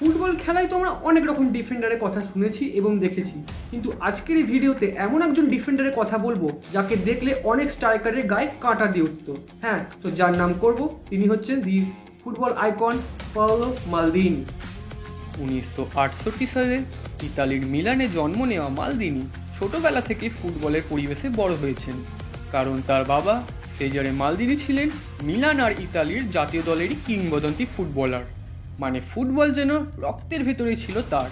Football খেলায় তো আমরা অনেক রকম ডিফেন্ডারের কথা শুনেছি এবং দেখেছি, কিন্তু আজকের এই ভিডিওতে এমন একজন ডিফেন্ডারের কথা বলবো যাকে দেখলে অনেক স্ট্রাইকারের গায়ে কাঁটা দিয়ে উঠত। হ্যাঁ, তো যার নাম করব তিনি হচ্ছেন দি ফুটবল আইকন পাওলো মালদিনি। 1968 সালে ইতালির মিলানে জন্ম নেওয়া মালদিনি ছোটবেলা থেকে ফুটবলের পরিবেশে বড় হয়েছেন, কারণ তার বাবা সেজারে মালদিনি ছিলেন মিলান আর ইতালির জাতীয় দলেরই কিংবদন্তি ফুটবলার। মানে ফুটবল যেন রক্তের ভেতরেই ছিল তার।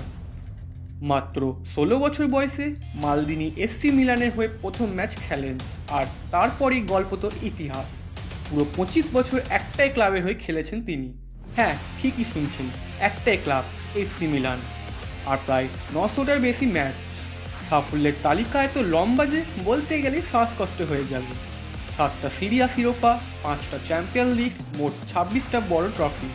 মাত্র 16 বছর বয়সে মালদিনি এসসি মিলানের হয়ে প্রথম ম্যাচ খেলেন, আর তারপরই গল্প তো ইতিহাস। পুরো 25 বছর একটাই ক্লাবের হয়ে খেলেছেন তিনি। হ্যাঁ, ঠিকই শুনছেন, একটাই ক্লাব, এসসি মিলান। আর প্রায় 900টার বেশি ম্যাচ। সাফল্যের তালিকা এত লম্বা যে বলতে গেলে শ্বাসকষ্ট হয়ে যাবে। 7টা সিরিয়া শিরোপা, 5টা চ্যাম্পিয়ন লিগ, মোট 26টা বড় ট্রফি।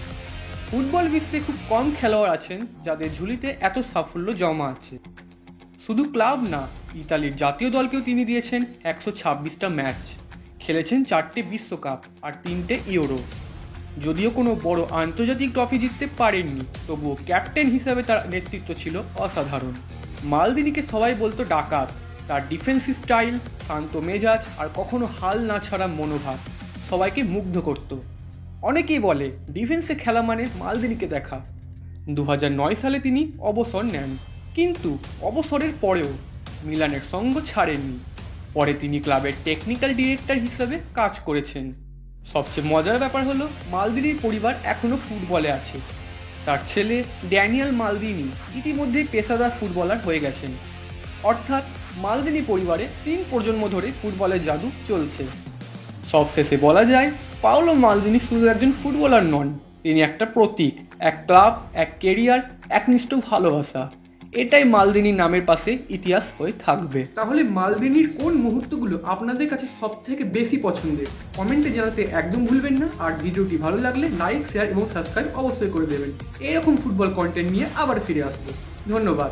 ফুটবল বিশ্বে খুব কম খেলোয়াড় আছেন যাদের ঝুলিতে এত সাফল্য জমা আছে। শুধু ক্লাব না, ইতালির জাতীয় দলকেও তিনি দিয়েছেন 126টা ম্যাচ, খেলেছেন 4টে বিশ্বকাপ আর 3টে ইউরো। যদিও কোনো বড় আন্তর্জাতিক ট্রফি জিততে পারেননি, তবুও ক্যাপ্টেন হিসাবে তার নেতৃত্ব ছিল অসাধারণ। মালদিনিকে সবাই বলতো ডাকাত। তার ডিফেন্সিভ স্টাইল, শান্ত মেজাজ আর কখনো হাল না ছাড়া মনোভাব সবাইকে মুগ্ধ করত। অনেকেই বলে ডিফেন্সে খেলা মানে মালদিনিকে দেখা। 2009 সালে তিনি অবসর নেন, কিন্তু অবসরের পরেও মিলানের সঙ্গ ছাড়েননি। পরে তিনি ক্লাবের টেকনিক্যাল ডিরেক্টর হিসেবে কাজ করেছেন। সবচেয়ে মজার ব্যাপার হলো মালদিনির পরিবার এখনও ফুটবলে আছে। তার ছেলে ড্যানিয়েল মালদিনি ইতিমধ্যেই পেশাদার ফুটবলার হয়ে গেছেন। অর্থাৎ মালদিনি পরিবারে 3 প্রজন্ম ধরে ফুটবলের জাদু চলছে। সবশেষে বলা যায়, পাওলো মালদিনি শুধু একজন ফুটবলার নন, তিনি একটা প্রতীক, এক ক্লাব, এক কেরিয়ার, একনিষ্ঠ ভালোবাসা। এটাই মালদিনির নামের পাশে ইতিহাস হয়ে থাকবে। তাহলে মালদিনির কোন মুহূর্তগুলো আপনাদের কাছে সব থেকে বেশি পছন্দের কমেন্টে জানাতে একদম ভুলবেন না। আর ভিডিওটি ভালো লাগলে লাইক, শেয়ার এবং সাবস্ক্রাইব অবশ্যই করে দেবেন। এরকম ফুটবল কন্টেন্ট নিয়ে আবার ফিরে আসবো। ধন্যবাদ।